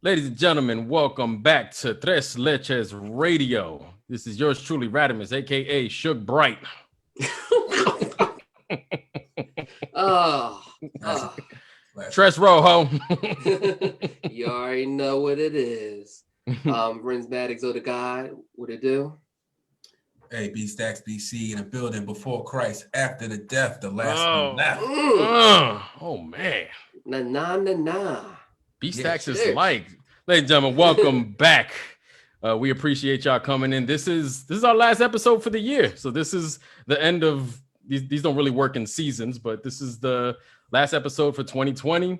Ladies and gentlemen, welcome back to Tres Leches Radio. This is yours truly, Radimus, aka Suge Bright. Oh, Classic. oh. Tres Rojo. You already know what it is. Ren's Maddox of the God, what it do? Hey, B Stacks BC in the building before Christ, after the death, the last one oh, left. oh man. Na. B-Stacks is Cheers. like, ladies and gentlemen, welcome back. We appreciate y'all coming in. This is our last episode for the year. So this is the end of these don't really work in seasons, but this is the last episode for 2020.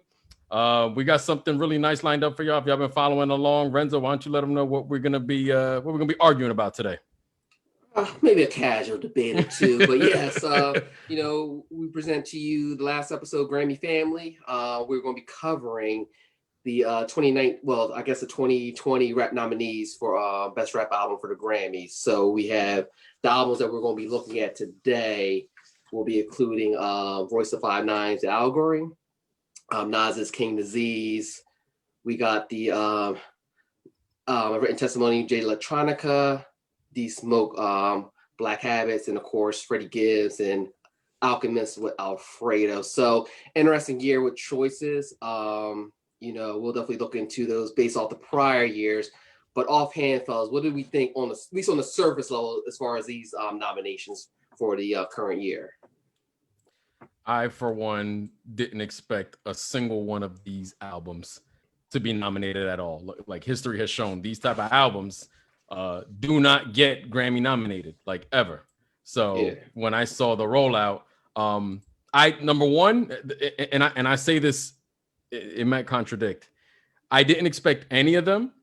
We got something really nice lined up for y'all. If y'all been following along, Renzo, why don't you let them know what we're gonna be arguing about today? Maybe a casual debate or two, but yes, we present to you the last episode, Grammy Family. We're going to be covering the 2020 rap nominees for Best Rap Album for the Grammys. So we have the albums that we're going to be looking at today. We'll be including Royce da 5'9's The Allegory, Nas's King Disease. We got the Written Testimony, J Electronica, D Smoke, Black Habits, and of course Freddie Gibbs and Alchemist with Alfredo. So interesting year with choices. We'll definitely look into those based off the prior years. But offhand, fellas, what do we think at least on the surface level as far as these nominations for the current year? I, for one, didn't expect a single one of these albums to be nominated at all. Like history has shown, these type of albums do not get Grammy nominated, like ever. So when I saw the rollout, I number one, and I say this, it might contradict. I didn't expect any of them.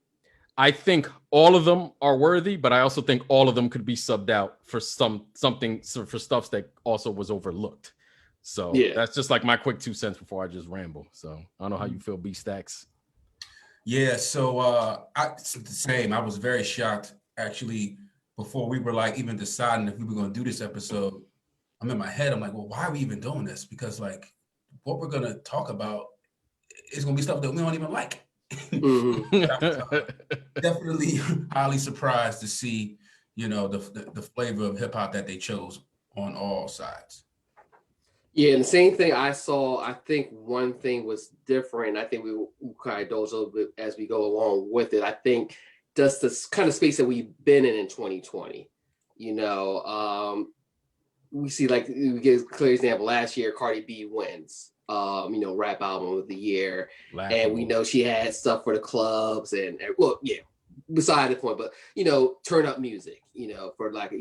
I think all of them are worthy, but I also think all of them could be subbed out for something for stuff that also was overlooked. So that's just like my quick 2 cents before I just ramble. So I don't know how you feel, B Stacks. Yeah, so it's the same. I was very shocked actually before we were like even deciding if we were going to do this episode. I'm in my head. I'm like, well, why are we even doing this? Because like what we're going to talk about is going to be stuff that we don't even like. Mm-hmm. Definitely highly surprised to see, the flavor of hip hop that they chose on all sides. Yeah, and the same thing I saw. I think one thing was different. I think we kind of indulge a little bit as we go along with it. I think just this kind of space that we've been in 2020. We see, like, we get a clear example. Last year, Cardi B wins, rap album of the year. And we know she had stuff for the clubs and beside the point, but, turn up music, for lack of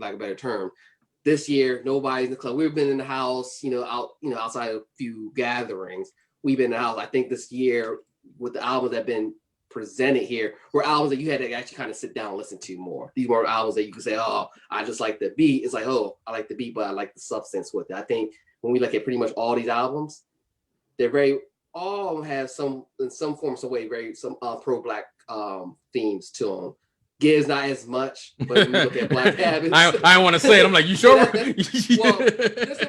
a better term. This year, nobody's in the club. We've been in the house, outside of a few gatherings. We've been in the house. I think this year, with the albums that have been presented here, were albums that you had to actually kind of sit down and listen to more. These weren't albums that you could say, oh, I just like the beat. It's like, oh, I like the beat, but I like the substance with it. I think when we look at pretty much all these albums, all of them have in some form, some way, some pro-Black themes to them. Gives not as much, but when you look at Black Habits. I want to say it. I'm like, you sure? Well, there's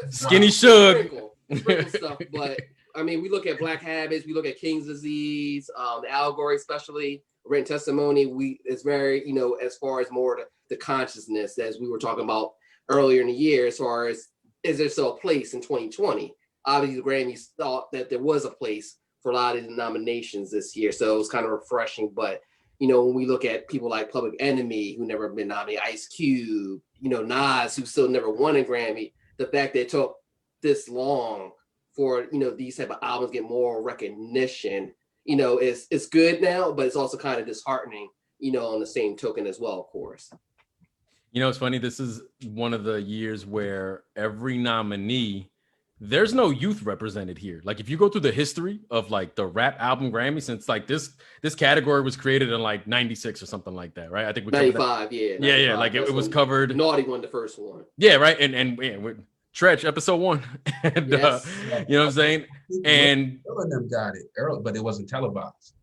Skinny Suge. Sprinkle stuff, but I mean, we look at Black Habits, we look at King's Disease, the Allegory, especially Written Testimony. It's very, as far as more the consciousness, as we were talking about earlier in the year, as far as is there still a place in 2020? Obviously, the Grammys thought that there was a place for a lot of the nominations this year, so it was kind of refreshing, but when we look at people like Public Enemy, who never been nominated, Ice Cube, Nas, who still never won a Grammy, the fact that it took this long for, these type of albums get more recognition, it's good now, but it's also kind of disheartening, on the same token as well, of course. It's funny. This is one of the years where every nominee, there's no youth represented here. Like if you go through the history of like the rap album Grammy, since like this category was created in like 96 or something like that, right? I think we 95, yeah. 95. Yeah. Like it was covered. Naughty won the first one. Yeah, right. And Tretch, episode 1. And, yes. You know what I'm saying? And all of them got it early, but it wasn't televised.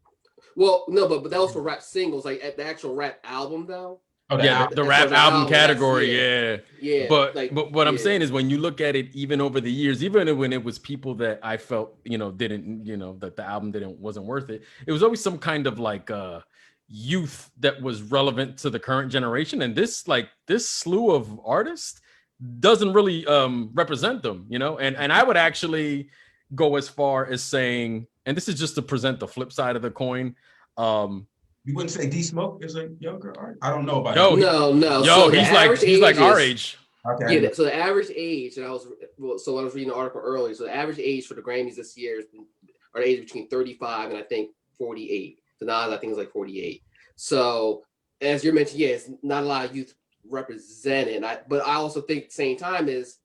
Well, no, but that was for rap singles. Like at the actual rap album, though, the rap album category, yeah. But what I'm saying is, when you look at it, even over the years, even when it was people that I felt didn't that the album wasn't worth it, it was always some kind of like youth that was relevant to the current generation, and this slew of artists doesn't really represent them, and I would actually go as far as saying, and this is just to present the flip side of the coin. You wouldn't say D Smoke is a younger artist? I don't know about no. Yo, so he's like our age. Okay. Yeah, so the average age, and I was reading the article earlier. So the average age for the Grammys this year are the age between 35 and I think 48. The Nas, I think, is like 48. So as you're mentioning, it's not a lot of youth represented. But I also think at the same time is,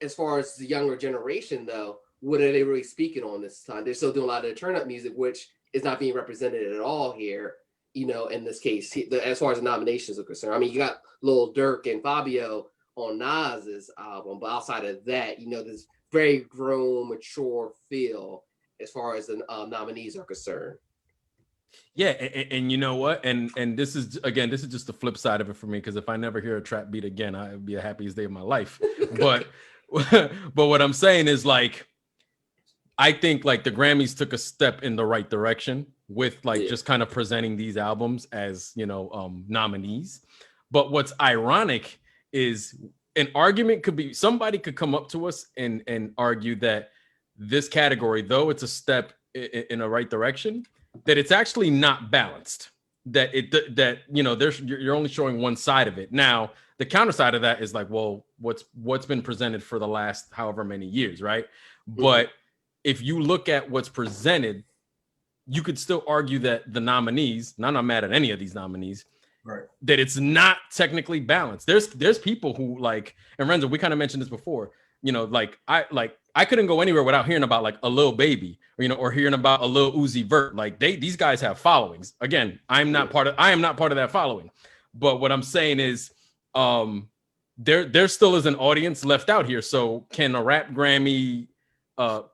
as far as the younger generation though, what are they really speaking on this time? They're still doing a lot of the turn up music, which is not being represented at all here, in this case, as far as the nominations are concerned. I mean, you got Lil Durk and Fabio on Nas's album, but outside of that, this very grown, mature feel as far as the nominees are concerned. Yeah, and you know what? And this is just the flip side of it for me, because if I never hear a trap beat again, it would be the happiest day of my life. But what I'm saying is, like, I think like the Grammys took a step in the right direction with just kind of presenting these albums as, nominees. But what's ironic is an argument somebody could come up to us and argue that this category, though it's a step in the right direction, that it's actually not balanced, that you're only showing one side of it. Now, the counter side of that is like, well, what's been presented for the last however many years, right? Mm-hmm. But if you look at what's presented, you could still argue that the nominees, I'm not mad at any of these nominees, right, that it's not technically balanced. There's people who like, and Renzo, we kind of mentioned this before, I couldn't go anywhere without hearing about like a Lil Baby, or hearing about a Lil Uzi Vert. Like these guys have followings. Again, I am not part of that following. But what I'm saying is, there still is an audience left out here. So can a rap Grammy,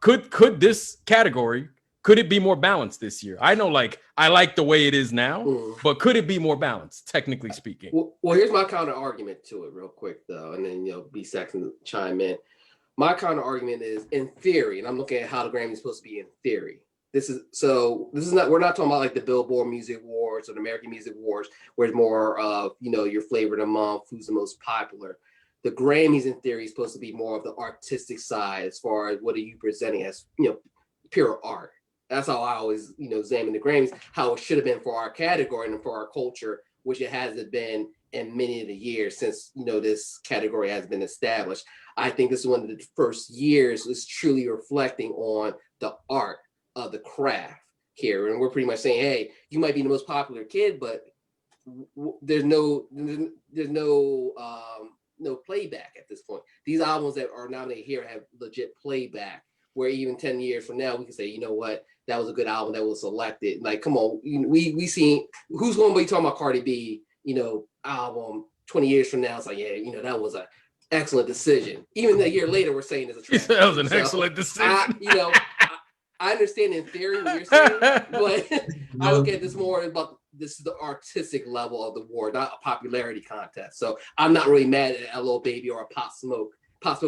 could this category, could it be more balanced this year? I know, like, I like the way it is now, but could it be more balanced, technically speaking? Well, here's my counter argument to it real quick, though, and then, B-Sax can chime in. My counter argument is, in theory, and I'm looking at how the Grammy is supposed to be in theory. This is not, we're not talking about like the Billboard Music Awards or the American Music Awards, where it's more of, your flavor of the month, who's the most popular. The Grammys, in theory, is supposed to be more of the artistic side, as far as what are you presenting as, pure art. That's how I always, examine the Grammys, how it should have been for our category and for our culture, which it hasn't been in many of the years since, this category has been established. I think this is one of the first years is truly reflecting on the art of the craft here. And we're pretty much saying, hey, you might be the most popular kid, but there's no playback at this point. These albums that are nominated here have legit playback, where even 10 years from now, we can say, you know what, that was a good album that was selected. Like, come on, we seen, who's going to be talking about Cardi B, album 20 years from now? It's like, yeah, that was a excellent decision. Even a year later, we're saying it's a trash. That was an excellent decision. I understand in theory what you're saying, but I look at this more about, this is the artistic level of the award, not a popularity contest. So I'm not really mad at a Lil Baby or a Pop Smoke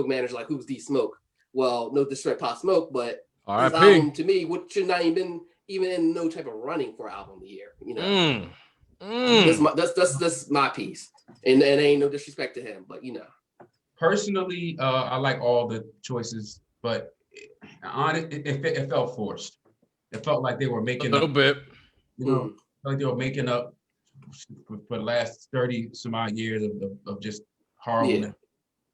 manager like, who's D Smoke? Well, no disrespect, Pop Smoke, but this album to me, what should not even in no type of running for album of the year. That's my piece, and ain't no disrespect to him, but Personally, I like all the choices, but it felt forced. It felt like they were making a little bit. Like they were making up for the last 30 some odd years of just horrible.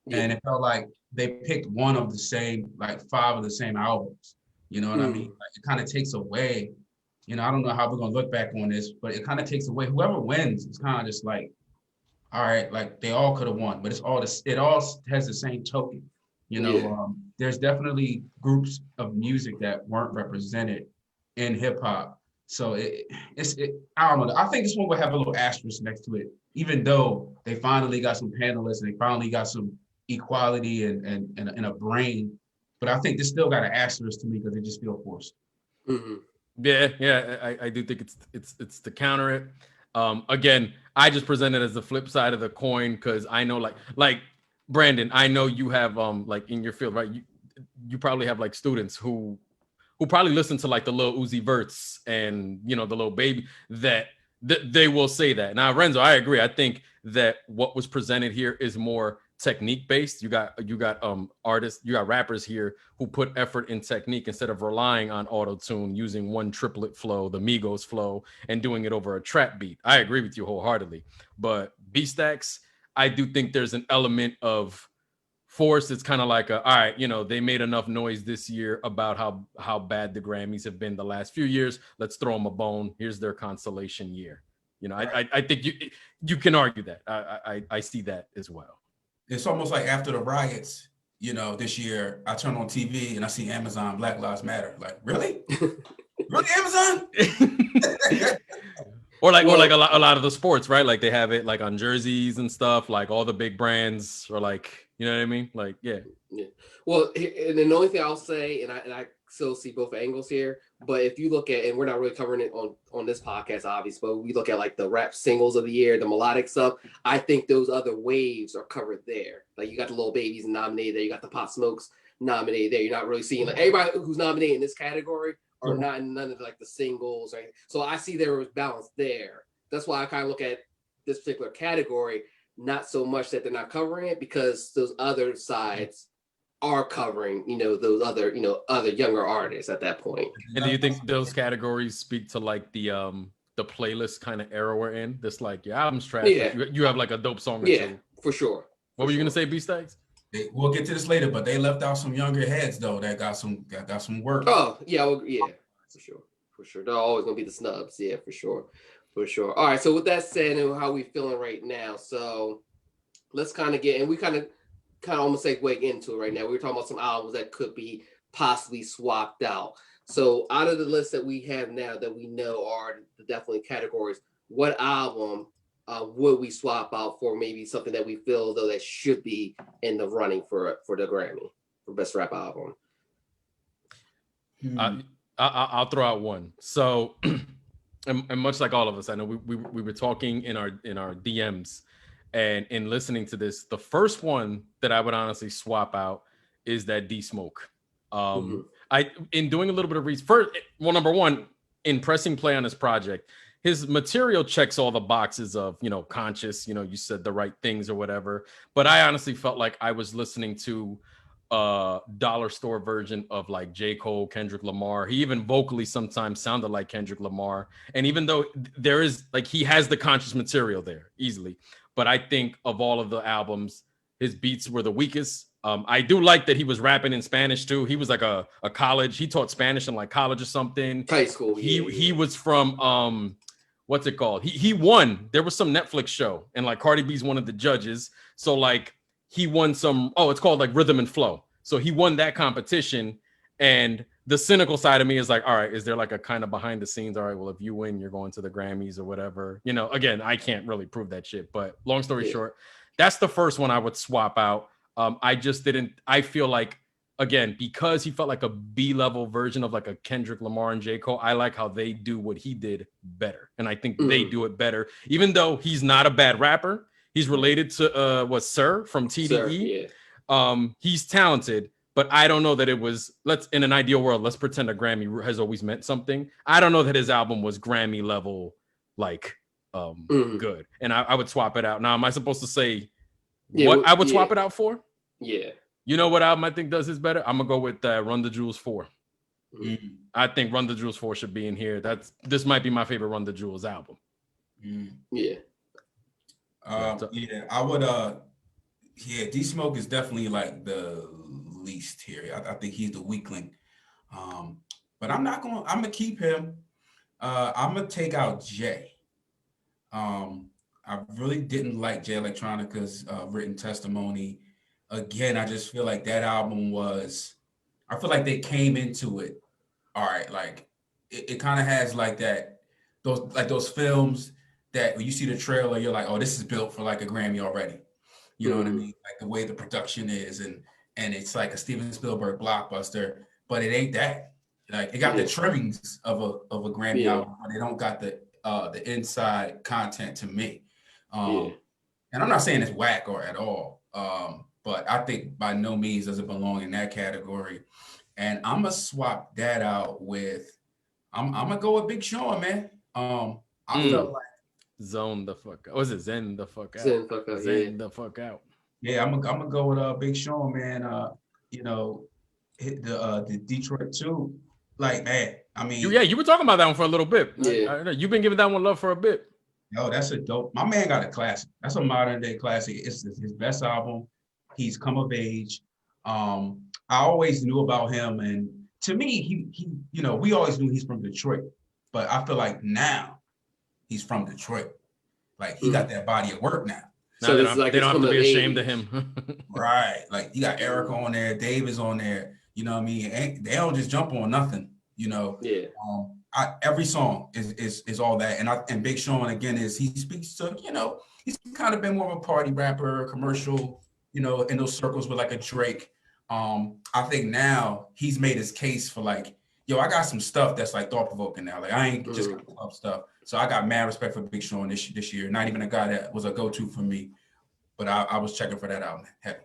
Yeah. And it felt like they picked one of the same, like 5 of the same albums. You know what I mean? Like, it kind of takes away, I don't know how we're going to look back on this, but it kind of takes away, whoever wins, it's kind of just like, all right, like they all could have won, but it all has the same token. There's definitely groups of music that weren't represented in hip hop. So I don't know. I think this one will have a little asterisk next to it, even though they finally got some panelists and they finally got some equality and a brain. But I think this still got an asterisk to me because they just feel forced. Mm-hmm. Yeah, I do think it's to counter it. Again, I just present it as the flip side of the coin because I know like Brandon, I know you have like in your field, right? You probably have like students who probably listen to like the little Uzi Verts and the little baby that they will say that. Now, Renzo, I agree. I think that what was presented here is more technique based. You got artists, you got rappers here who put effort in technique instead of relying on auto tune, using one triplet flow, the Migos flow, and doing it over a trap beat. I agree with you wholeheartedly. But B-Stacks, I do think there's an element of force. It's kind of like all right, they made enough noise this year about how bad the Grammys have been the last few years. Let's throw them a bone. Here's their consolation year. Right. I think you can argue that. I see that as well. It's almost like after the riots, this year, I turn on TV and I see Amazon Black Lives Matter. Like, really? Really, Amazon? Or like a lot of the sports, right? Like they have it like on jerseys and stuff. Like all the big brands are like, you know what I mean? Like, yeah. Well, and the only thing I'll say, and I still see both angles here, but if you look at, and we're not really covering it on this podcast, obviously, but we look at like the rap singles of the year, the melodic stuff, I think those other waves are covered there. Like you got the Little Babies nominated there, you got the Pop Smokes nominated there. You're not really seeing like everybody who's nominated in this category are not in none of like the singles or anything. So I see there was balance there. That's why I kind of look at this particular category, not so much that they're not covering it, because those other sides are covering, those other younger artists at that point. And do you think those categories speak to like the playlist kind of era we're in? This like your album's trash. Yeah. You have like a dope song or two. For sure. What were you gonna say, B-Stacks? We'll get to this later, but they left out some younger heads though that got some work. Oh yeah, for sure. They're always gonna be the snubs. Yeah, for sure. All right. So with that said, and how we feeling right now, so let's kind of get, and we kind of almost segue into it right now. We were talking about some albums that could be possibly swapped out. So out of the list that we have now that we know are the definitely categories, what album would we swap out for maybe something that we feel though that should be in the running for the Grammy for best rap album? I'll throw out one. So, and much like all of us, I know we were talking in our DMs, and in listening to this, the first one that I would honestly swap out is that D Smoke. I in doing a little bit of research. First, well, number one, in pressing play on his project, his material checks all the boxes of conscious. You said the right things or whatever. But I honestly felt like I was listening to dollar store version of like J. Cole, Kendrick Lamar. He even vocally sometimes sounded like Kendrick Lamar. And even though there is like he has the conscious material there easily, but I think of all of the albums, his beats were the weakest. I do like that he was rapping in Spanish too. He was like a college. He taught Spanish in like college or something. High school. He was from what's it called? He won. There was some Netflix show and like Cardi B's one of the judges. So like he won some, it's called like Rhythm and Flow. So he won that competition. And the cynical side of me is like, all right, is there like a kind of behind the scenes? All right, well, if you win, you're going to the Grammys or whatever. Again, I can't really prove that shit. But long story short, that's the first one I would swap out. I feel like, again, because he felt like a B-level version of like a Kendrick Lamar and J. Cole, I like how they do what he did better. And I think they do it better, even though he's not a bad rapper. He's related to Sir from TDE. Sir, yeah. He's talented, but I don't know that it was, in an ideal world, let's pretend a Grammy has always meant something. I don't know that his album was Grammy level, like good. And I would swap it out. Now, am I supposed to say what I would swap it out for? Yeah. You know what album I think does this better? I'm going to go with Run the Jewels 4. I think Run the Jewels 4 should be in here. This might be my favorite Run the Jewels album. Yeah. I would D Smoke is definitely like the least here. I think he's the weakling. But I'm gonna keep him. I'm gonna take out Jay. I really didn't like Jay Electronica's written testimony. Again, I just feel like that album I feel like they came into it. All right, like it kind of has like that, those films that when you see the trailer, you're like, oh, this is built for like a Grammy already. You know what I mean? Like the way the production is, and it's like a Steven Spielberg blockbuster, but it ain't that. Like it got the trimmings of a Grammy album, but they don't got the the inside content to me. Yeah. And I'm not saying it's whack or at all, but I think by no means does it belong in that category. And I'm gonna swap that out with I'm gonna go with Big Sean, man. I felt like Zone the fuck out. Was it Zen the fuck out? Zen fuck out, Zen the fuck out. yeah, I'm gonna go with Big Sean, man. You know, hit the Detroit 2. Like, man, I mean, You were talking about that one for a little bit. Yeah. I know. You've been giving that one love for a bit. yo, that's a dope. My man got a classic. That's a modern day classic. It's his best album. He's come of age. I always knew about him, and to me, he you know, we always knew he's from Detroit, but I feel like now he's from Detroit. Like he got that body of work now. So they don't have to be ashamed of him. Right. Like you got Erica on there, Dave is on there. You know what I mean? And they don't just jump on nothing. You know. Yeah. Every song is all that, and Big Sean again he speaks to, you know, he's kind of been more of a party rapper, commercial, you know, in those circles with like a Drake. I think now he's made his case for like, yo, I got some stuff that's like thought provoking now. Like I ain't just got club stuff. So I got mad respect for Big Sean this year. Not even a guy that was a go-to for me, but I was checking for that album heavy.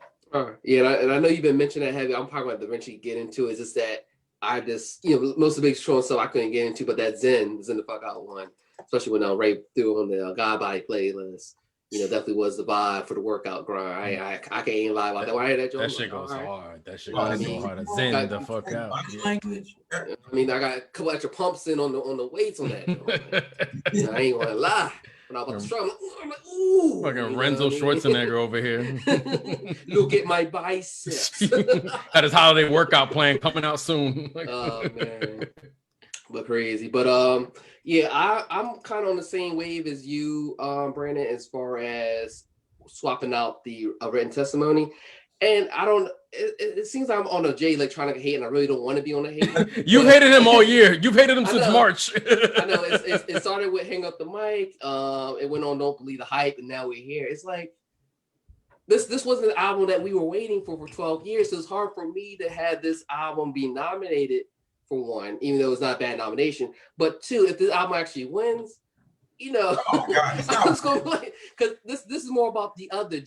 Yeah, and I know you've been mentioning that heavy. I'm probably going to eventually get into it. It's just that I just, you know, most of the Big Sean stuff I couldn't get into, but that Zen the fuck out one, especially when Ray threw on the God Body playlist, you know, definitely was the vibe for the workout grind. I can't even lie about that. Why that joke? That shit goes hard. That shit Well, goes so hard. Zen the fuck out. Language. I mean, I got a couple extra pumps in on the weights on that joint. I ain't gonna lie. When I was about to struggle, I'm like, ooh. Fucking Renzo Schwarzenegger over here. Look at my biceps. Got his holiday workout plan coming out soon. Oh man, but crazy. But yeah, I'm kind of on the same wave as you, Brandon, as far as swapping out the written testimony. And I don't. It seems like I'm on a Jay Electronica hate, and I really don't want to be on the hate. You've hated him all year. You've hated him since March. I know. It started with Hang Up the Mic. It went on Don't Believe the Hype, and now we're here. It's like this wasn't an album that we were waiting for 12 years. So it's hard for me to have this album be nominated for one, even though it's not a bad nomination. But two, if this album actually wins, you know, I was going to play because this is more about the other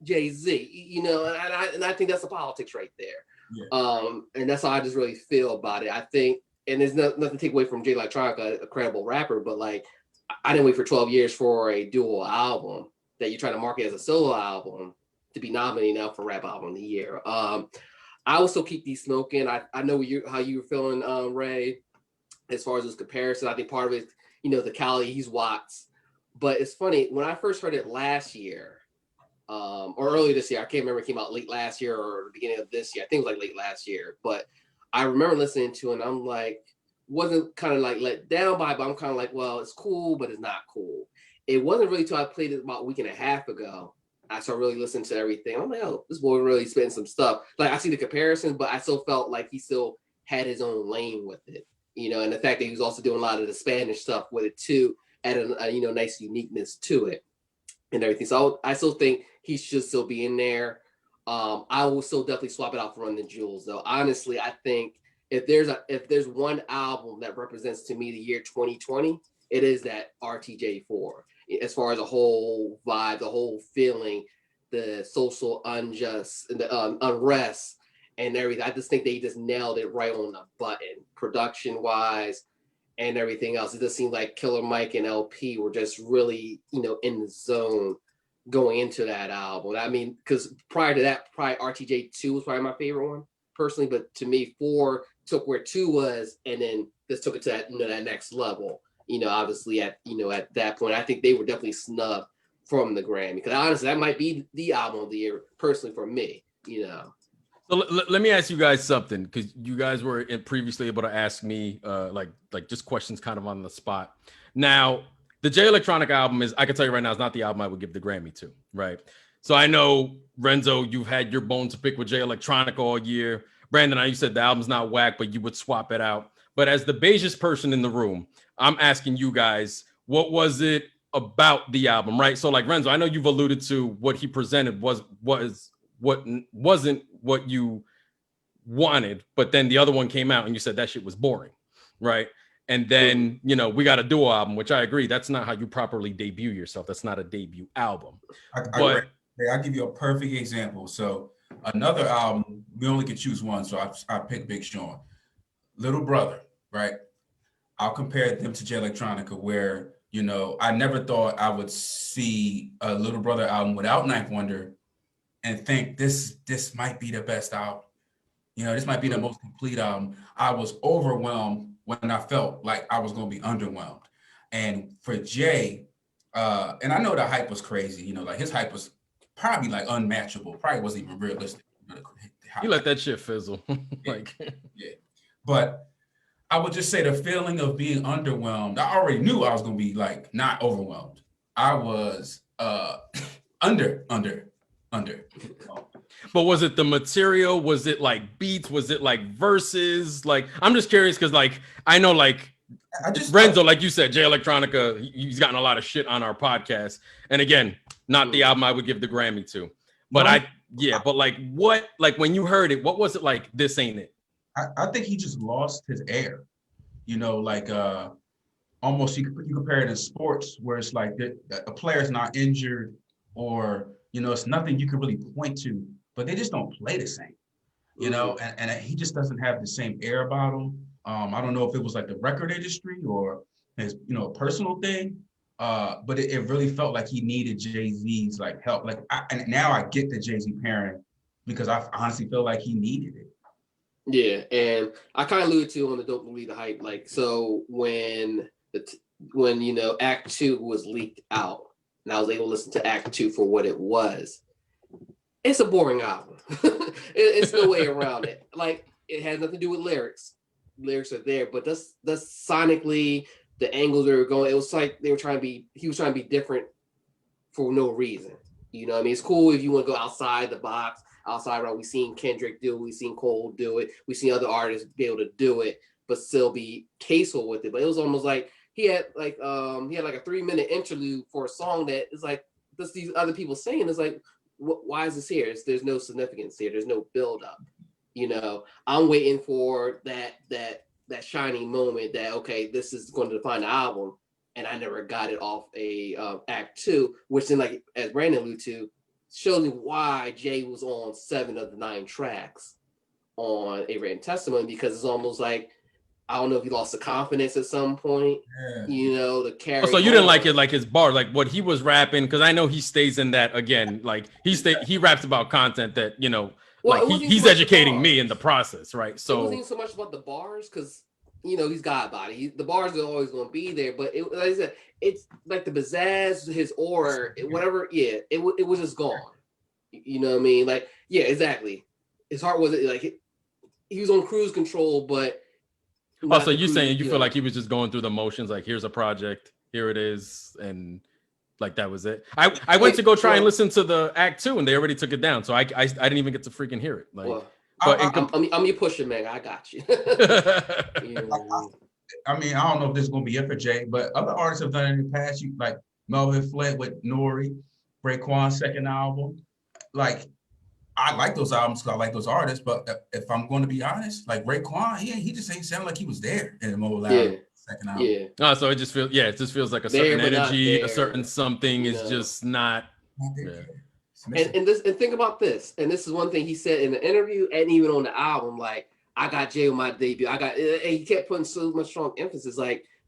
Jay-Z, you know, and I think that's the politics right there. Yeah. And that's how I just really feel about it. I think, and there's nothing to take away from Jay Electronica, a credible rapper, but like, I didn't wait for 12 years for a dual album that you're trying to market as a solo album to be nominated now for Rap Album of the Year. I will still keep these smoking. I know how you were feeling, Ray, as far as this comparison. I think part of it, you know, the Cali, he's Watts. But it's funny, when I first heard it last year, or early this year, I can't remember if it came out late last year or the beginning of this year. I think it was like late last year. But I remember listening to it and I'm like, wasn't kind of like let down by it, but I'm kind of like, well, it's cool, but it's not cool. It wasn't really till I played it about a week and a half ago. I started really listening to everything. I'm like, oh, this boy really spitting some stuff. Like I see the comparison, but I still felt like he still had his own lane with it, you know, and the fact that he was also doing a lot of the Spanish stuff with it too, added a you know, nice uniqueness to it and everything. So I still think he should still be in there. I will still definitely swap it out for Run the Jewels, though. Honestly, I think if there's one album that represents to me the year 2020, it is that RTJ4. As far as the whole vibe, the whole feeling, the social unrest and everything. I just think they just nailed it right on the button, production wise and everything else. It just seemed like Killer Mike and LP were just really, you know, in the zone going into that album. I mean, because prior to that, probably RTJ2 was probably my favorite one personally, but to me, 4 took where 2 was, and then this took it to that, you know, that next level. You know, obviously at that point, I think they were definitely snubbed from the Grammy. Because honestly, that might be the album of the year personally for me. You know. So let me ask you guys something, because you guys were previously able to ask me like just questions kind of on the spot. Now, the Jay Electronica album I can tell you right now, is not the album I would give the Grammy to, right? So I know, Renzo, you've had your bone to pick with Jay Electronica all year. Brandon, I know you said the album's not whack, but you would swap it out. But as the beigest person in the room, I'm asking you guys, what was it about the album, right? So like Renzo, I know you've alluded to what he presented wasn't what you wanted, but then the other one came out and you said that shit was boring, right? and then we got a duo album, which I agree, that's not how you properly debut yourself. That's not a debut album. I'll give you a perfect example. So another album, we only can choose one, so I picked Big Sean. Little Brother, right? I'll compare them to Jay Electronica, where I never thought I would see a Little Brother album without Ninth Wonder and think this might be the best album. This might be the most complete album. I was overwhelmed when I felt like I was going to be underwhelmed. And for Jay, and I know the hype was crazy, like his hype was probably like unmatchable, probably wasn't even realistic. You let that shit fizzle. Yeah. But I would just say the feeling of being underwhelmed, I already knew I was going to be like not overwhelmed. I was under. But was it the material? Was it like beats? Was it like verses? Like, I'm just curious because I know Renzo, like you said, Jay Electronica, he's gotten a lot of shit on our podcast. And again, not the album I would give the Grammy to. But but when you heard it, what was it like? This ain't it. I think he just lost his air. Almost you compare it in sports where it's like a player's not injured or, it's nothing you can really point to, but they just don't play the same, and he just doesn't have the same air about him. I don't know if it was like the record industry or his, personal thing, but it really felt like he needed Jay-Z's help. And now I get the Jay-Z pairing because I honestly feel like he needed it. Yeah, and I kind of alluded to on the Don't Believe the Hype, so when Act 2 was leaked out, and I was able to listen to Act 2 for what it was, it's a boring album. It's no way around it. It has nothing to do with lyrics. Lyrics are there, but that's sonically the angles they were going. It was like he was trying to be different for no reason. It's cool if you want to go outside the box. We've seen Kendrick do it, we've seen Cole do it, we've seen other artists be able to do it, but still be tasteful with it. But it was almost like he had like a 3-minute interlude for a song that is like just these other people saying. It's like, why is this here? There's no significance here. There's no build up. I'm waiting for that shining moment that, okay, this is going to define the album, and I never got it off a Act 2, which then, as Brandon alluded to, shows me why Jay was on 7 of the 9 tracks on A Written Testimony, because it's almost like, I don't know if he lost the confidence at some point, the carry. So you didn't like it, his bar, what he was rapping, because I know he stays in that again. He raps about content that he's educating me in the process, right? So it wasn't even so much about the bars, because he's God body. The bars are always going to be there, but like I said, it's like the pizzazz, his aura, whatever. Yeah, it was just gone. You know what I mean? Exactly. His heart wasn't he was on cruise control, but. So you saying you feel like he was just going through the motions, here's a project, here it is, and that was it. I went to go try and listen to the Act 2, and they already took it down, so I didn't even get to freaking hear it. I'm your pusher, man. I got you. I don't know if this is gonna be it for Jay, but other artists have done it in the past. Like Melvin Flint with Nori, Raekwon's second album. I like those albums because I like those artists, but if I'm going to be honest, Raekwon, he just ain't sound like he was there in the Mobile album, second album. Yeah. So it just feels like a certain energy, a certain something is just not. And think about this, and this is one thing he said in the interview and even on the album, I got Jay on my debut. And he kept putting so much strong emphasis,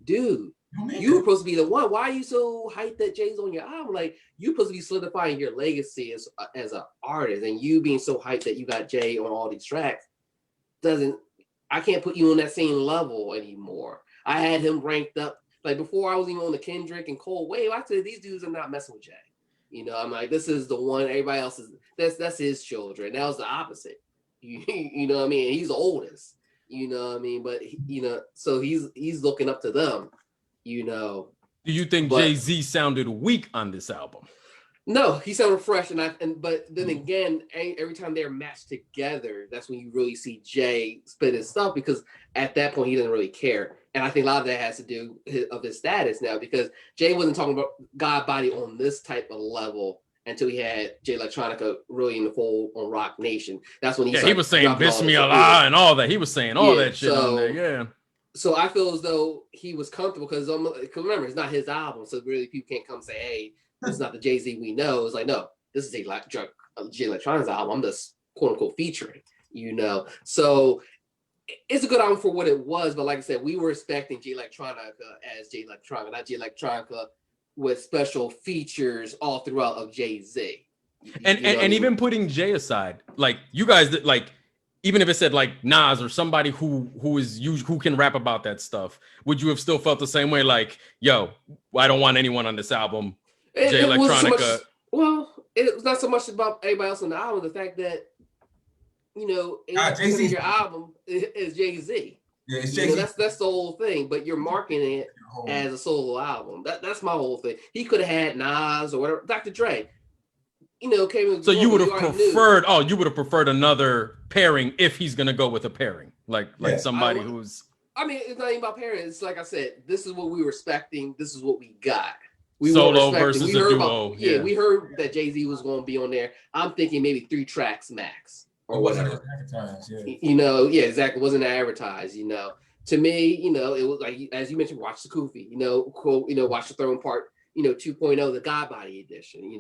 dude, you were supposed to be the one. Why are you so hyped that Jay's on your album? You're supposed to be solidifying your legacy as an artist, and you being so hyped that you got Jay on all these tracks I can't put you on that same level anymore. I had him ranked up before I was even on the Kendrick and Cole wave. I said these dudes are not messing with Jay. I'm like, this is the one. Everybody else that's his children. That was the opposite. You know what I mean? He's the oldest. You know what I mean? But so he's looking up to them. Do you think Jay-Z sounded weak on this album? No, he sounded fresh, but then again, every time they're matched together, that's when you really see Jay spit his stuff, because at that point he doesn't really care, and I think a lot of that has to do of his status now, because Jay wasn't talking about God body on this type of level until he had Jay Electronica really in the fold on Rock Nation. That's when he was saying Bismillah and all that. He was saying all that shit on there. Yeah. So I feel as though he was comfortable because remember, it's not his album, so really people can't come say, "Hey, this is not the Jay-Z we know." It's like, no, this is Jay Electronica's album. I'm just quote unquote featuring, So it's a good album for what it was, but like I said, we were expecting Jay Electronica as Jay Electronica, not Jay Electronica with special features all throughout of Jay-Z. And even putting Jay aside, like you guys that like, even if it said like Nas or somebody who can rap about that stuff, would you have still felt the same way? Like, yo, I don't want anyone on this album. Jay Electronica. It was not so much about everybody else on the album. The fact that Jay-Z, your album is Jay-Z. Yeah, it's Jay-Z. That's the whole thing. But you're marketing it as a solo album. That's my whole thing. He could have had Nas or whatever. Dr. Dre. Came. So you would have preferred? Oh, you would have preferred another pairing if he's gonna go with a pairing, like somebody who's. I mean, it's not even about pairing. It's like I said. This is what we were expecting. This is what we got. Solo versus a duo. We heard that Jay-Z was going to be on there. I'm thinking maybe 3 tracks max or whatever. Advertised, exactly. It wasn't advertised. To me, it was like as you mentioned, watch the Kofi. Quote. Watch the Throne Part. 2.0, the God Body edition.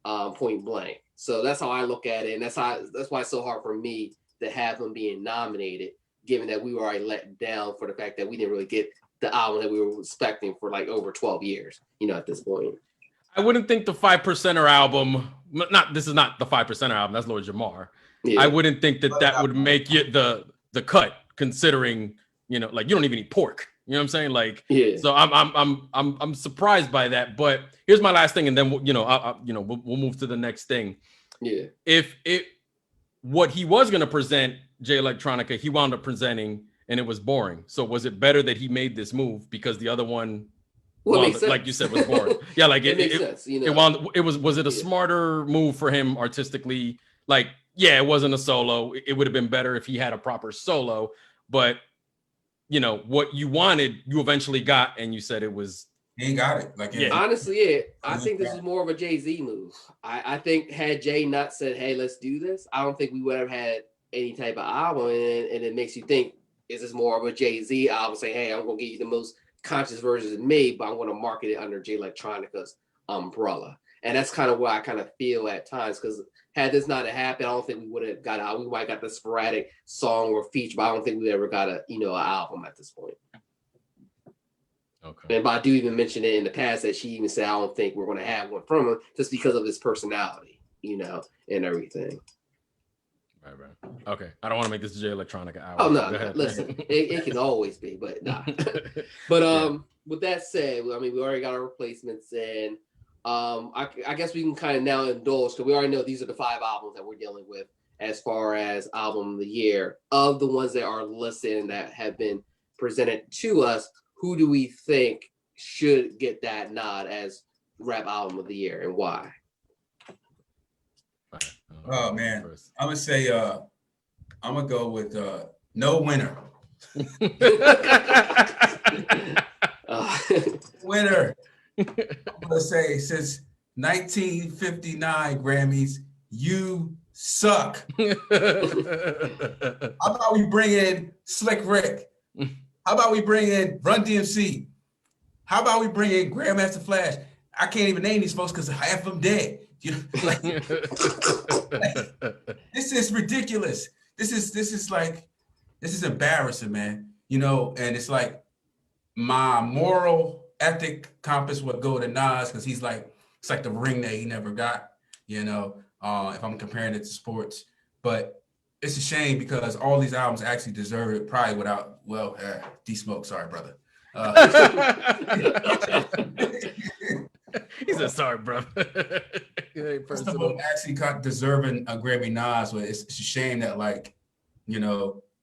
Point blank. So that's how I look at it, and that's why it's so hard for me to have him being nominated, given that we were already let down for the fact that we didn't really get the album that we were expecting for like over 12 years. At this point, I wouldn't think the 5%er album. This is not the 5%er album. That's Lord Jamar. Yeah. I wouldn't think that would make it the cut, considering like you don't even eat pork. You know what I'm saying? Like, yeah. So I'm surprised by that. But here's my last thing, and then we'll move to the next thing. Yeah. If what he was gonna present, Jay Electronica, he wound up presenting, and it was boring. So was it better that he made this move because the other one, like you said, was boring? Yeah, like it makes sense. Was it a smarter move for him artistically? Like, yeah, it wasn't a solo. It would have been better if he had a proper solo, but. What you wanted, you eventually got, and you said it was. He ain't got it. Like, honestly, I think this is more of a Jay-Z move. I think had Jay not said, "Hey, let's do this," I don't think we would have had any type of album. And it makes you think, is this more of a Jay-Z album? Saying, "Hey, I'm gonna give you the most conscious version of me, but I'm gonna market it under Jay Electronica's umbrella." And that's kind of what I kind of feel at times, because had this not happened, I don't think we would have got out. We might have got the sporadic song or feature, but I don't think we ever got an album at this point. Okay. And I do even mention it in the past that she even said, I don't think we're going to have one from him just because of his personality, and everything. Right. Okay. I don't want to make this Jay Electronica hour. Oh, no. Listen, it can always be, but nah. But with that said, I mean, we already got our replacements in. I guess we can kind of now indulge, because we already know these are the 5 albums that we're dealing with as far as album of the year. Of the ones that are listed and that have been presented to us, who do we think should get that nod as rap album of the year, and why? Oh man, I'm gonna say I'm gonna go with No Winner. Winner. I'm gonna say since 1959 Grammys, you suck. How about we bring in Slick Rick? How about we bring in Run DMC? How about we bring in Grandmaster Flash? I can't even name these folks because half of them dead. This is ridiculous. This is embarrassing, man. And it's like my moral ethic compass would go to Nas, because it's like the ring that he never got, if I'm comparing it to sports. But it's a shame because all these albums actually deserve it, probably without, D-Smoke, sorry, brother. He said, sorry, bro. First of all, actually deserving a Grammy Nas, but it's a shame that,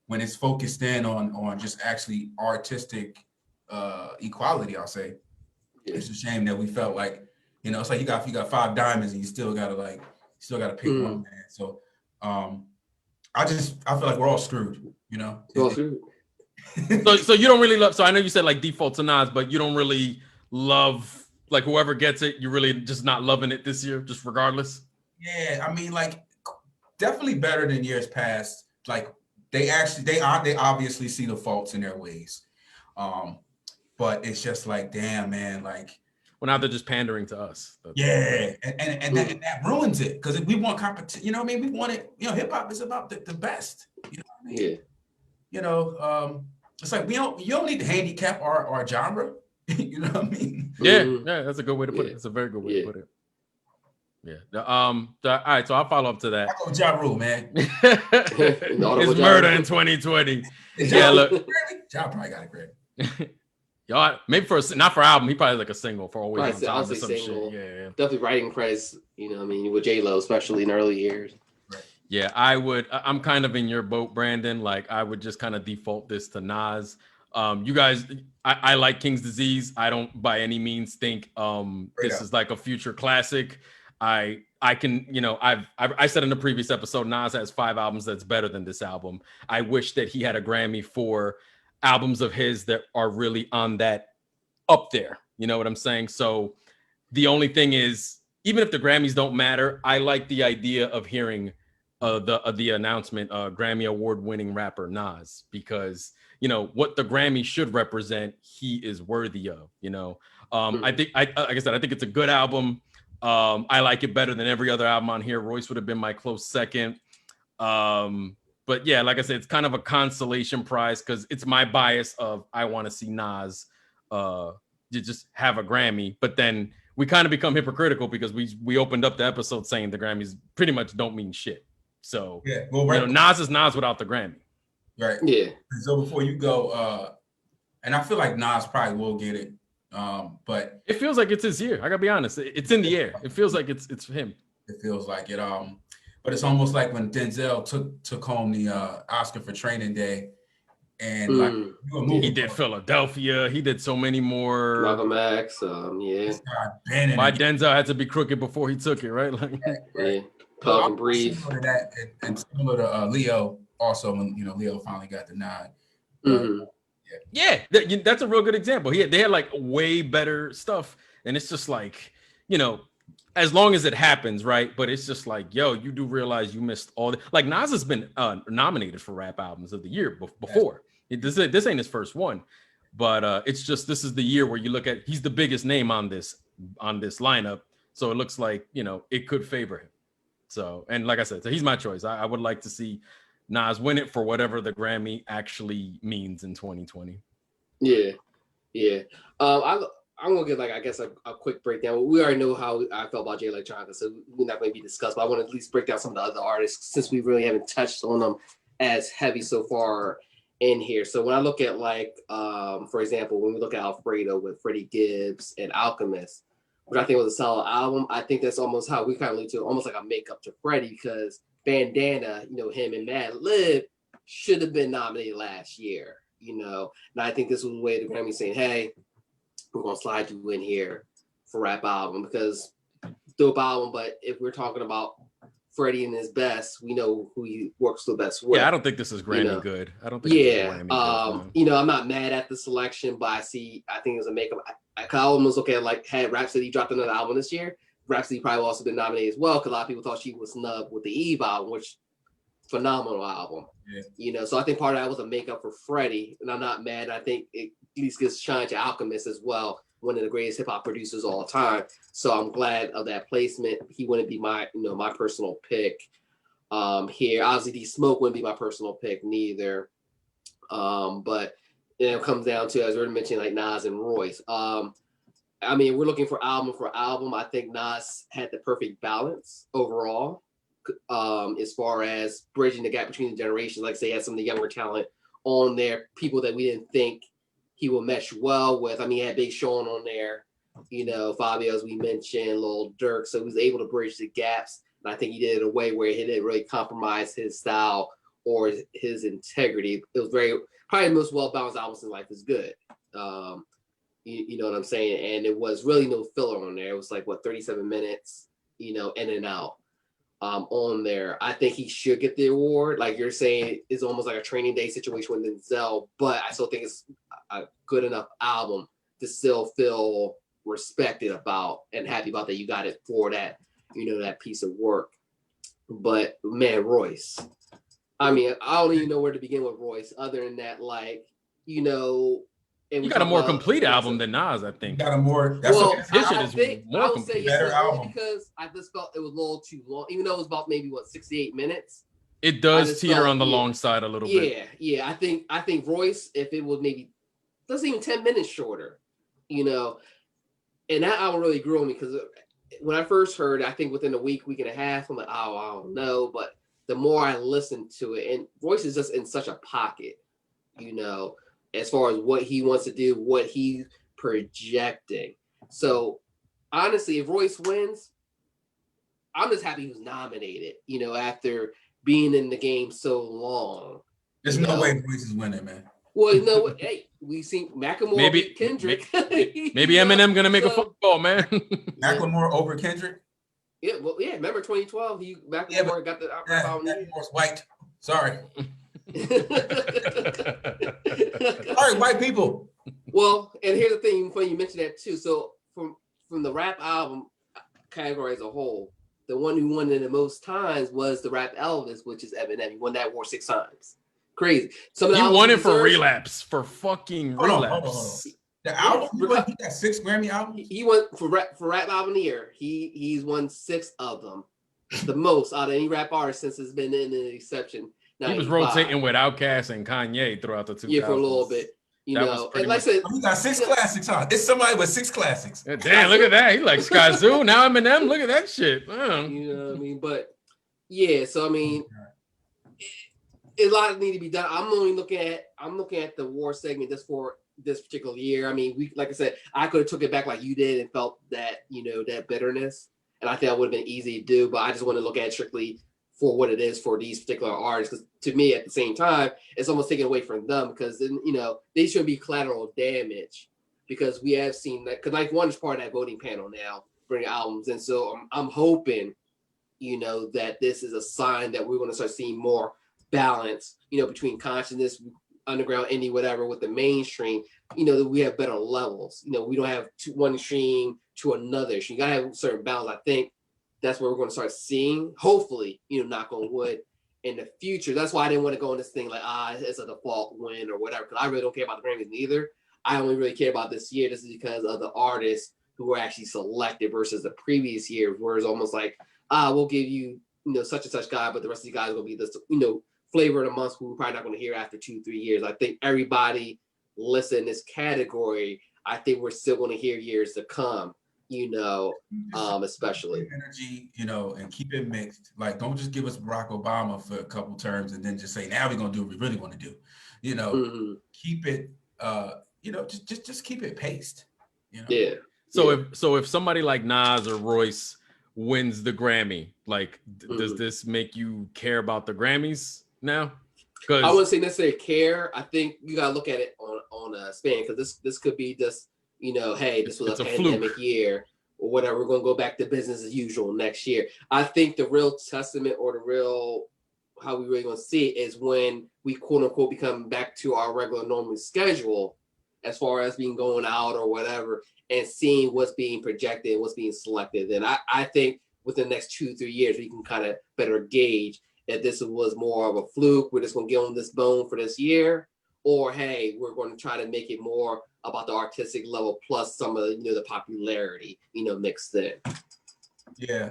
when it's focused in on just actually artistic equality, I'll say, it's a shame that we felt like, it's like you got 5 diamonds and you still gotta pick one, man. So I feel like we're all screwed, All screwed. So you don't really love, so I know you said like default to Nas, but you don't really love, like, whoever gets it, you're really just not loving it this year, just regardless? Yeah, I mean, definitely better than years past. Like, they obviously see the faults in their ways. But it's just like, damn, man, like. Well, now they're just pandering to us. Yeah, and that ruins it because we want competition. You know what I mean? We want it. You know, hip hop is about the best. You know what I mean? Yeah. You know, it's like you don't need to handicap our genre. You know what I mean? Yeah, yeah, that's a good way to put it. It's a very good way to put it. Yeah. All right, so I'll follow up to that. I go Ja Rule, man. It's murder in 2020. Yeah, look. Ja probably got a Grammy. Y'all, maybe not for album. He probably like a single for Always On Time I'll or say some single. shit. Yeah. Definitely writing credits, you know what I mean, with J-Lo, especially in early years. Yeah, I'm kind of in your boat, Brandon. Like, I would just kind of default this to Nas. You guys, I like King's Disease. I don't by any means think this is like a future classic. I can, you know, I said in the previous episode, Nas has 5 albums that's better than this album. I wish that he had a Grammy for albums of his that are really on that up there. You know what I'm saying? So the only thing is, even if the Grammys don't matter, I like the idea of hearing the announcement, Grammy award-winning rapper Nas, because you know what the Grammy should represent, he is worthy of. You know, I think like I said, I think it's a good album. I like it better than every other album on here. Royce would have been my close second. But yeah, like I said, it's kind of a consolation prize because it's my bias of I want to see Nas just have a Grammy, but then we kind of become hypocritical because we opened up the episode saying the Grammys pretty much don't mean shit. So yeah, well, right. You know, Nas is Nas without the Grammy. Right. Yeah. So before you go, and I feel like Nas probably will get it, but it feels like it's his year. I gotta be honest. It's in the air. It feels like it's him. It feels like it. But it's almost like when Denzel took home the Oscar for Training Day, and like he did Philadelphia. He did so many more. Malcolm X. Yeah. Why Denzel had to be crooked before he took it, right? Like, yeah. Talk and breathe. Similar to that, and similar to Leo also, when you know Leo finally got the nod. Yeah, that's a real good example. They had like way better stuff, and it's just like, you know, as long as it happens, right? But it's just like, yo, you do realize you missed all the, like Nas has been nominated for Rap Albums of the Year before. This ain't his first one, but it's just this is the year where you look at he's the biggest name on this lineup, so it looks like, you know, it could favor him. So, and like I said, so he's my choice. I would like to see Nas win it for whatever the Grammy actually means in 2020. Yeah. I'm gonna get like I guess a quick breakdown. We already know how I felt about Jay Electronica, so we're not going to be discussed. But I want to at least break down some of the other artists since we really haven't touched on them as heavy so far in here. So when I look at like, for example, when we look at Alfredo with Freddie Gibbs and Alchemist, which I think was a solid album, I think that's almost how we kind of lead to almost like a makeup to Freddie, because Bandana, you know, him and Mad Lib should have been nominated last year, you know. And I think this was a way the Grammy saying, hey, we're gonna slide you in here for Rap Album, because dope album, but if we're talking about Freddie in his best, we know who he works the best with. Yeah, I don't think this is Grammy good. I don't think Grammy good, you know, I'm not mad at the selection, but I think it was a makeup. I almost look at like, had Rhapsody dropped another album this year, Rhapsody probably also been nominated as well, because a lot of people thought she was snubbed with the Eve album, which phenomenal album. Yeah. You know, so I think part of that was a makeup for Freddie, and I'm not mad. I think it at least gives shine to Alchemist as well, one of the greatest hip hop producers of all time. So I'm glad of that placement. He wouldn't be my personal pick here. Obviously, D Smoke wouldn't be my personal pick neither. But it comes down to, as we already mentioned, like Nas and Royce. I mean, we're looking for album. I think Nas had the perfect balance overall, as far as bridging the gap between the generations. Like, say, he had some of the younger talent on there, people that we didn't think he will mesh well with. I mean, he had Big Sean on there, you know, Fabio, as we mentioned, Lil Durk. So he was able to bridge the gaps. And I think he did it in a way where he didn't really compromise his style or his integrity. It was probably the most well-balanced album in Life is Good. You know what I'm saying? And it was really no filler on there. It was like, 37 minutes, you know, in and out on there. I think he should get the award. Like you're saying, it's almost like a Training Day situation with Denzel, but I still think it's a good enough album to still feel respected about and happy about that you got it for that, you know, that piece of work. But man, Royce, I mean, I don't even know where to begin with Royce other than that, like, you know, And you got a more complete album than Nas, I think. You got a more. That's well, I think I would say better album because I just felt it was a little too long, even though it was about maybe 68 minutes. It does teeter on the long side a little bit. Yeah. I think Royce, if it was maybe just even 10 minutes shorter, and that album really grew on me because when I first heard it, I think within a week and a half, I'm like, oh, I don't know. But the more I listened to it, and Royce is just in such a pocket, as far as what he wants to do, what he's projecting. So honestly, if Royce wins, I'm just happy he was nominated, after being in the game so long. There's no way Royce is winning, man. Well, no, hey, we seen Macklemore beat Kendrick. Maybe Eminem gonna make a football, man. Macklemore over Kendrick? Yeah, well, yeah. Remember 2012? Macklemore got the Macklemore's white. Sorry. Sorry, white people. Well, and here's the thing, when you mentioned that too. So from the rap album category as a whole, the one who won it the most times was the rap Elvis, which is Eminem. He won that award 6 times. Crazy. He won it for Relapse, for fucking Relapse. Hold on. The album, he got 6 Grammy albums. He won for rap album of the year. He's won 6 of them, the most out of any rap artist since it's been in an exception. He was rotating with Outkast and Kanye throughout the 2000s. Yeah, for a little bit. And like I said, he got 6 classics, huh? It's somebody with 6 classics. Yeah, damn, look at that. He like Skyzoo. Now Eminem. Look at that shit. You know what I mean? But yeah, so I mean, a lot need to be done. I'm looking at the war segment just for this particular year. I mean, like I said, I could have took it back like you did and felt that, that bitterness. And I think that would have been easy to do, but I just want to look at it strictly for what it is for these particular artists. Because to me, at the same time, it's almost taken away from them because then, they shouldn't be collateral damage because we have seen that. Because Life One is part of that voting panel now, bringing albums. And so I'm hoping, that this is a sign that we're going to start seeing more balance, between consciousness, underground, indie, whatever, with the mainstream, that we have better levels. We don't have one extreme to another. So you gotta have a certain balance. I think that's what we're going to start seeing, hopefully, knock on wood, in the future. That's why I didn't want to go on this thing like, it's a default win or whatever, because I really don't care about the Grammys either. I only really care about this year. This is because of the artists who were actually selected versus the previous year, where it's almost like, we'll give you, such and such guy, but the rest of the guys are going to be this, flavor of the month who we're probably not going to hear after 2-3 years. I think everybody listed in this category, I think we're still going to hear years to come, especially. Energy, and keep it mixed. Like, don't just give us Barack Obama for a couple terms and then just say, now we're going to do what we really want to do. Keep it, just keep it paced. Yeah. So if somebody like Nas or Royce wins the Grammy, like, does this make you care about the Grammys now? Because I wouldn't say necessarily care. I think you gotta look at it on a span, because this could be just hey, this was a pandemic year or whatever. We're gonna go back to business as usual next year. I think the real testament, or the real how we really gonna see it, is when we quote unquote become back to our regular normal schedule, as far as being going out or whatever, and seeing what's being projected, what's being selected. And I think within the next 2-3 years, we can kind of better gauge if this was more of a fluke, we're just going to get on this bone for this year, or, hey, we're going to try to make it more about the artistic level plus some of the popularity, mixed in. Yeah.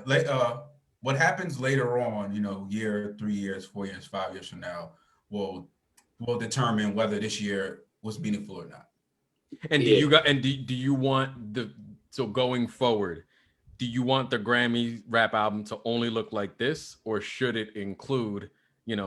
What happens later on, year, 3 years, 4 years, 5 years from now will determine whether this year was meaningful or not. And do you want so going forward, do you want the Grammy rap album to only look like this, or should it include,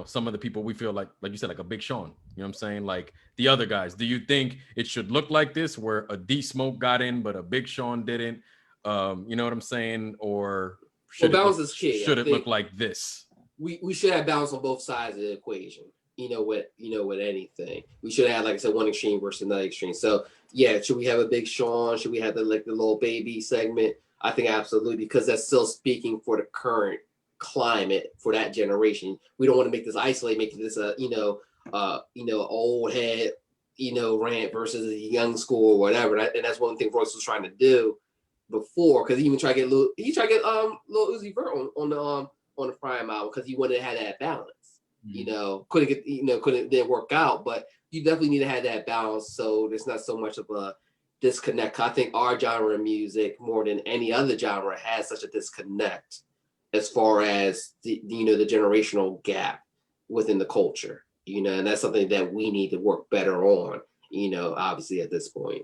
some of the people we feel like you said, like a Big Sean, you know what I'm saying? Like the other guys, do you think it should look like this, where a D Smoke got in, but a Big Sean didn't? You know what I'm saying? Or should balance is key. Should it look like this? We should have balance on both sides of the equation. With anything, we should have, like I said, one extreme versus another extreme. So yeah, should we have a Big Sean? Should we have the Lil Baby segment? I think absolutely, because that's still speaking for the current climate for that generation. We don't want to make this isolate, making this a old head rant versus a young school or whatever. And that's one thing Royce was trying to do before, because he even tried to get Lil Uzi Vert on the Prime album, because he wanted to have that balance. Didn't work out, but you definitely need to have that balance so there's not so much of a disconnect. I think our genre of music, more than any other genre, has such a disconnect as far as the generational gap within the culture, and that's something that we need to work better on, obviously at this point.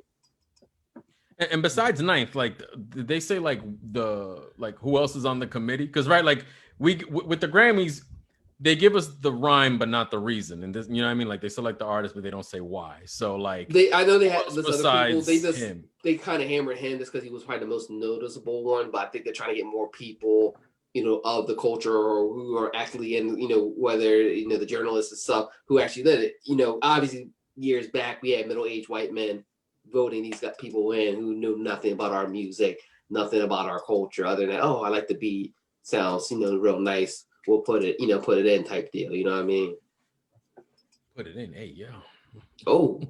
And besides Ninth, like, did they say like who else is on the committee? Because right, like with the Grammys, they give us the rhyme but not the reason, and this, what I mean, like they select the artist but they don't say why. So like I know they had this other people. Him. They kind of hammered him just because he was probably the most noticeable one, but I think they're trying to get more people, of the culture or who are actually in, whether the journalists and stuff who actually did it. Obviously years back we had middle-aged white men voting these people in who knew nothing about our music, nothing about our culture, other than, oh, I like the beat, sounds, real nice. We'll put it in type deal. You know what I mean? Put it in, hey, yo. Oh,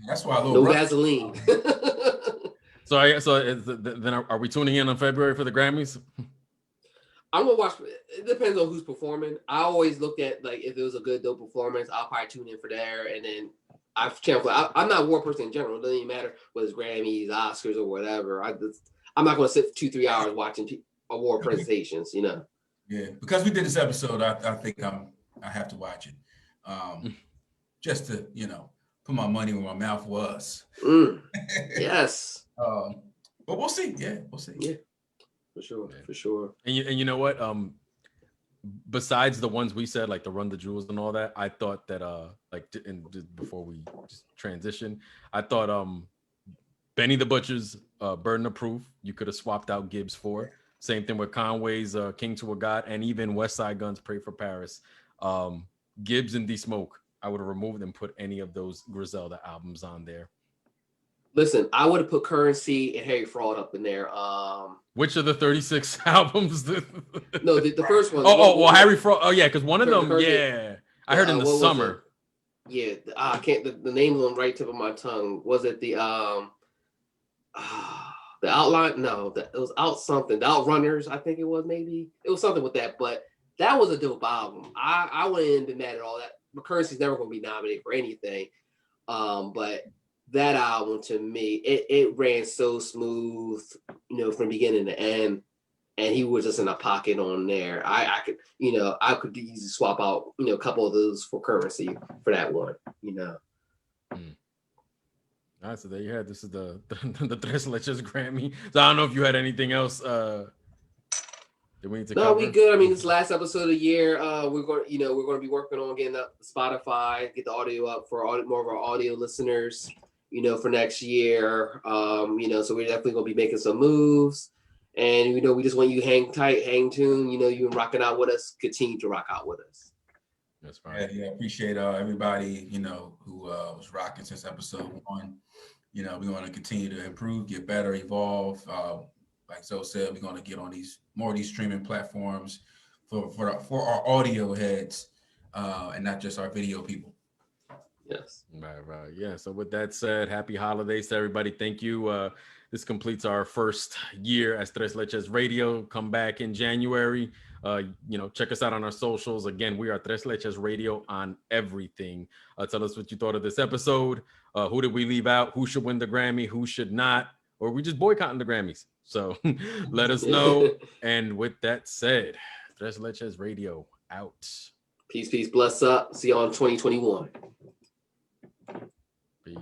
that's why no Vaseline. Then are we tuning in on February for the Grammys? I'm gonna watch. It depends on who's performing. I always look at like if it was a good dope performance, I'll probably tune in for there, and then I'm not a war person in general. It doesn't even matter whether it's Grammys, Oscars, or whatever. I'm not gonna sit 2-3 hours watching award presentations. Yeah, because we did this episode, I think I have to watch it, just to put my money where my mouth was. Yes. But we'll see. Yeah, we'll see. Yeah, for sure. And you know what? Besides the ones we said, like the Run the Jewels and all that, I thought that before we just transition, I thought Benny the Butcher's Burden of Proof, you could have swapped out Gibbs for. Same thing with Conway's King to a God, and even West Side Gun's Pray for Paris. Gibbs and D Smoke, I would have removed and put any of those Griselda albums on there. Listen, I would have put Currency and Harry Fraud up in there. Which of the 36 albums? No, the first one. Well, Harry Fraud. Oh yeah, because one of them, I heard in the summer. Yeah, I can't. The name on right tip of my tongue. Was it the Outline? No, it was Out something. The Outrunners, I think it was. Maybe it was something with that. But that was a dope album. I wouldn't been mad at all that. But Currency's never going to be nominated for anything. But that album to me, it ran so smooth, from beginning to end, and he was just in a pocket on there. I could easily swap out, a couple of those for Currency for that one, All right, so there you have. This is the Tres Leches Grammy. So I don't know if you had anything else. That we need to cover? We good. I mean, this last episode of the year, we're going to be working on getting up Spotify, get the audio up for more of our audio listeners. For next year, so we're definitely gonna be making some moves, and we just want you to hang tight, hang tuned. You've been rocking out with us. Continue to rock out with us. That's fine. Yeah, appreciate everybody who was rocking since episode 1. We're going to continue to improve, get better, evolve. Like Zoe said, we're going to get on more of these streaming platforms for our audio heads, and not just our video people. Yes. Right. Yeah. So with that said, happy holidays to everybody. Thank you. This completes our first year as Tres Leches Radio. Come back in January. Check us out on our socials. Again, we are Tres Leches Radio on everything. Tell us what you thought of this episode. Who did we leave out? Who should win the Grammy? Who should not? Or are we just boycotting the Grammys? So let us know. And with that said, Tres Leches Radio out. Peace, bless up. See y'all in 2021. Peace.